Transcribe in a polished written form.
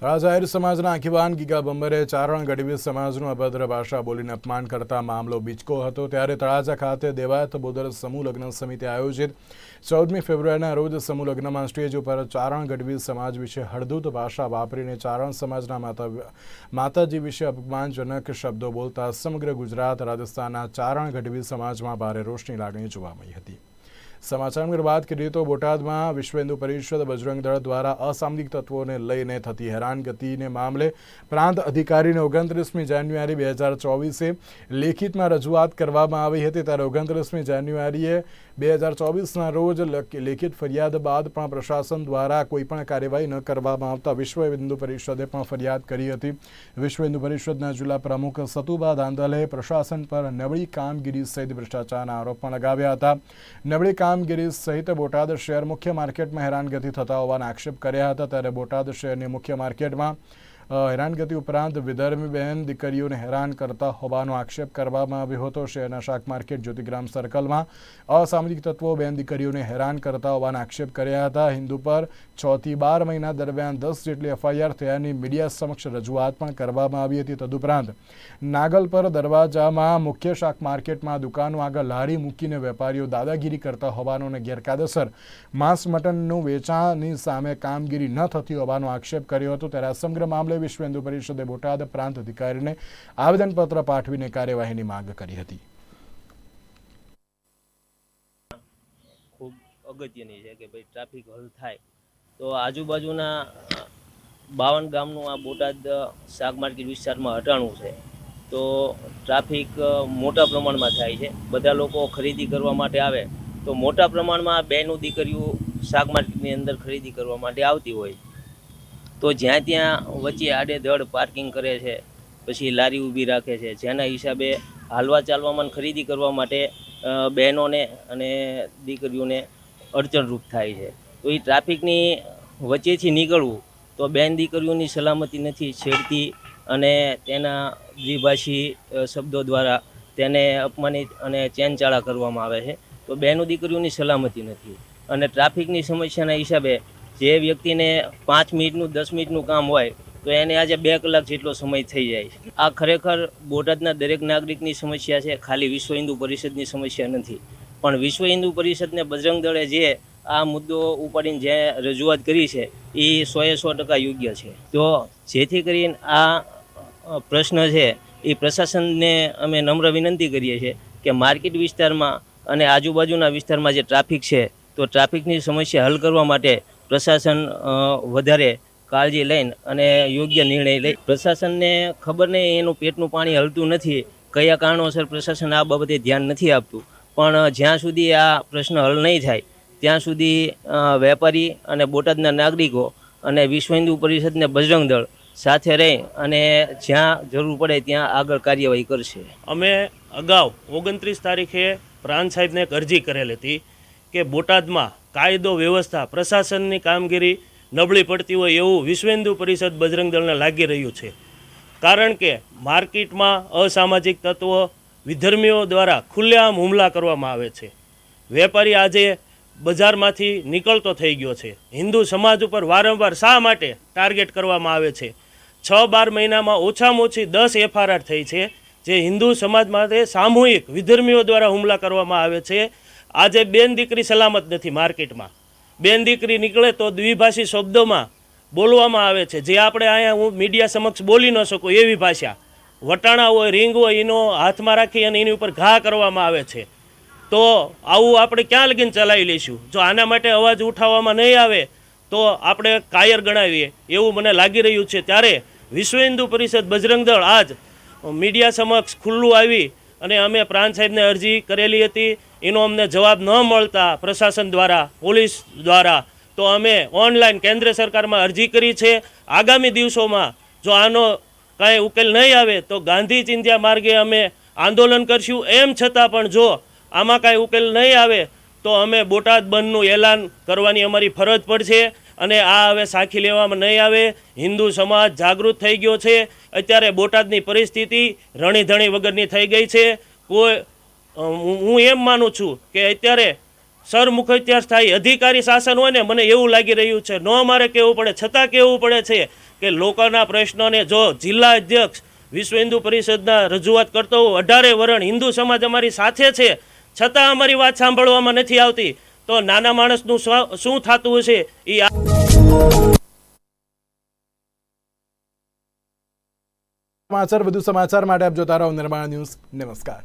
જાહેર સમાજના આગેવાન ગીગા બંબરે ચારણ ગઢવી સમાજનું અભદ્ર ભાષા બોલીને અપમાન કરતા મામલો બીચકો હતો। ત્યારે તળાજા ખાતે દેવાયત બોદર સમૂહ લગ્ન સમિતિ આયોજિત 14મી ફેબ્રુઆરીના રોજ સમૂહ લગ્નમાં સ્ટેજ ઉપર ચારણ ગઢવી સમાજ વિશે હળદૂત ભાષા વાપરીને ચારણ સમાજના માતાજી વિશે અપમાનજનક શબ્દો બોલતા સમગ્ર ગુજરાત રાજસ્થાનના ચારણ ગઢવી સમાજમાં ભારે રોષની લાગણી જોવા મળી હતી। समाचार बात करिए तो बोटाद में विश्व हिंदू परिषद बजरंग दल द्वारा असामाजिक तत्वों ने लईने थती हैरानगति ने मामले प्रांत अधिकारी ने 29મી જાન્યુઆરી 2024 लेखित में रजूआत करवामां आवी हती। त्यारे 29મી જાન્યુઆરીએ 2024 रोज लेखित फरियाद बाद पण प्रशासन द्वारा कोईपण कार्यवाही न करवामां आवता विश्व हिंदू परिषदे पण फरियाद करी हती। विश्व हिंदू परिषदना जिल्ला प्रमुख सतुबा दांदले प्रशासन पर नबળી कामगीरी सहित भ्रष्टाचाરના आरोप पण लगाव्या हता। नबળી कामगीरी सहित बोटाद शहर मुख्य मार्केट में हैरानगति थता होवाना आक्षेप कर्या हता। त्यारे बोटाद शहरनी मुख्य मार्केट में हैरानगति उपरांत विधर्मी बहन दीकरीओने हैरान करता होवानो आक्षेप करवामां आव्यो हतो। शहरना शाक मार्केट ज्योतिग्राम सर्कल में असामाजिक तत्वों बहन दीकरीओने हैरान करता होवाना आक्षेप कर्या हता। हिंदू पर 6 થી 12 महीना दरमियान 10 जेटली एफआईआर थयानी मीडिया समक्ष रजूआत पण करवामां आवी हती। तदुपरांत नागल पर दरवाजा में मुख्य शाक मार्केट में दुकानों आगळ लारी मूकीने वेपारीओ दादागीरी करता होवानो ने गैरकायदेसर मांस मटननुं वेचाणनी सामे कामगीरी न थती होवानो आक्षेप कर्यो हतो। त्यारे समग्र मामले विश्व हिंदू परिषदे बोटाद प्रांत अधिकारी ने आवेदनपत्र पाठवीने कार्यवाहीनी मांग करी हती। खूब अगत्यनी छे के भाई ट्राफिक हल थाय तो आजूबाजूना 52 गामनुं आ बोटाद शाक मार्केट विस्तारमां हटाणुं छे तो ट्राफिक मोटा प्रमाणमां थाय छे। बधा लोको खरीदी करवा माटे आवे तो मोटा प्रमाणमां बेनो दीकरीओ शाक मार्केटनी अंदर खरीदी करवा माटे आवती होय तो ज्यां त्यां वच्चे आडेधड़ पार्किंग करे छे, पछी लारी ऊभी राखे छे, जेना हिसाबे हालवा चालवामां खरीदी करवा माटे बहनोने अने दीकरीओने अड़चणरूप थाय छे। तो ई ट्राफिकनी वच्चेथी निकळवुं तो बहन दीकरीओनी सलामती नथी छेड़ती अने तेना द्विभाषी शब्दों द्वारा तेने अपमानित अने चेनचाळा करवामां आवे छे तो बहनों दीकरीओनी सलामती नथी। अने ट्राफिकनी समस्याना हिसाबे जे व्यक्ति ने 5 मिनिटનું 10 મિનિટનું काम होय तो एने आज 2 કલાક જેટલો समय थई जाय छे। आ खरेखर बोटादना दरेक नागरिकनी समस्या छे, खाली विश्व हिंदू परिषदनी समस्या नथी। पण विश्व हिंदू परिषदने बजरंग दळे जे आ मुद्दो उपाડીને जे रजूआत करी छे ए 100% योग्य छे। तो जेथी करीने आ प्रश्न छे ए प्रशासनने अमे नम्र विनंती करीए छे के मार्केट विस्तारमां अने आजूबाजूना विस्तारमां जे ट्राफिक छे तो ट्राफिकनी समस्या हल करवा माटे प्रशासन वधारे काळजी लईने अने योग्य निर्णय ले। प्रशासनने खबर नहीं एनुं पेटनुं पाणी हलतुं नथी, कया कारणोसर प्रशासन आ बाबते ध्यान नथी आपतुं। पण ज्यां सुधी आ प्रश्न हल नहीं थाय त्यां सुधी वेपारी अने बोटादना नागरिको अने विश्व हिंदू परिषदने बजरंग दळ साथे रही अने ज्यां जरूर पड़े त्यां आगळ कार्यवाही करशे। अमे अगाऊ 29 तारीखे प्रांत साहेबने एक अरजी करेल हती के बोटादमां कायदो व्यवस्था प्रशासननी कामगीरी नबળી પડતી હોય એવું વિશ્વ હિન્દુ પરિષદ બજરંગ દળને લાગી રહ્યું છે। કારણ કે માર્કેટમાં અસામાજિક તત્વો વિધર્મીઓ દ્વારા ખુલ્લેઆમ હુમલા કરવામાં આવે છે। વેપારી આજે બજારમાંથી નીકળતો થઈ ગયો છે। હિન્દુ સમાજ ઉપર વારંવાર શા માટે ટાર્ગેટ કરવામાં આવે છે? 6-12 મહિનામાં ઓછામાં ઓછી 10 એફઆઈઆર થઈ છે જે હિન્દુ સમાજ માટે સામૂહિક વિધર્મીઓ દ્વારા હુમલા કરવામાં આવે છે। આજે બેન દીકરી સલામત નથી। માર્કેટમાં બેન દીકરી નીકળે તો દ્વિભાષી શબ્દોમાં બોલવામાં આવે છે જે આપણે અહીંયા હું મીડિયા સમક્ષ બોલી ન શકું એવી ભાષા। વટાણા હોય, રીંગ હોય એનો હાથમાં રાખી અને એની ઉપર ઘા કરવામાં આવે છે। તો આવું આપણે ક્યાં લગીને ચલાવી લઈશું? જો આના માટે અવાજ ઉઠાવવામાં નહીં આવે તો આપણે કાયર ગણાવીએ એવું મને લાગી રહ્યું છે। ત્યારે વિશ્વ હિન્દુ પરિષદ બજરંગ દળ આજ મીડિયા સમક્ષ ખુલ્લું આવી અને અમે પ્રાંત સાહેબને અરજી કરેલી હતી। એનો અમને જવાબ ન મળતા પ્રશાસન દ્વારા પોલીસ દ્વારા તો અમે ઓનલાઈન કેન્દ્ર સરકારમાં અરજી કરી છે। આગામી દિવસોમાં જો આનો કાંઈ ઉકેલ નહીં આવે તો ગાંધી ચિંધ્યા માર્ગે અમે આંદોલન કરશું। એમ છતાં પણ જો આમાં કાંઈ ઉકેલ નહીં આવે તો અમે બોટાદ બંધનું એલાન કરવાની અમારી ફરજ પડશે અને આ હવે સાખી લેવામાં નહીં આવે। હિન્દુ સમાજ જાગૃત થઈ ગયો છે। અત્યારે બોટાદની પરિસ્થિતિ રણીધણી વગરની થઈ ગઈ છે। કોઈ હું એમ માનું છું કે અત્યારે સરમુખત્યાર સ્થાયી અધિકારી શાસન હોય ને મને એવું લાગી રહ્યું છે ન મારે કહેવું પડે છતાં કહેવું પડે છે કે લોકોના પ્રશ્નોને જો જિલ્લા અધ્યક્ષ વિશ્વ હિન્દુ પરિષદના રજૂઆત કરતો હું 18 વરણ હિન્દુ સમાજ અમારી સાથે છે છતાં અમારી વાત સાંભળવામાં નથી આવતી, તો નાના માણસનું શું થતું હશે એ વધુ સમાચાર માટે આપ જોતા રહો નિર્માણ ન્યૂઝ. નમસ્કાર.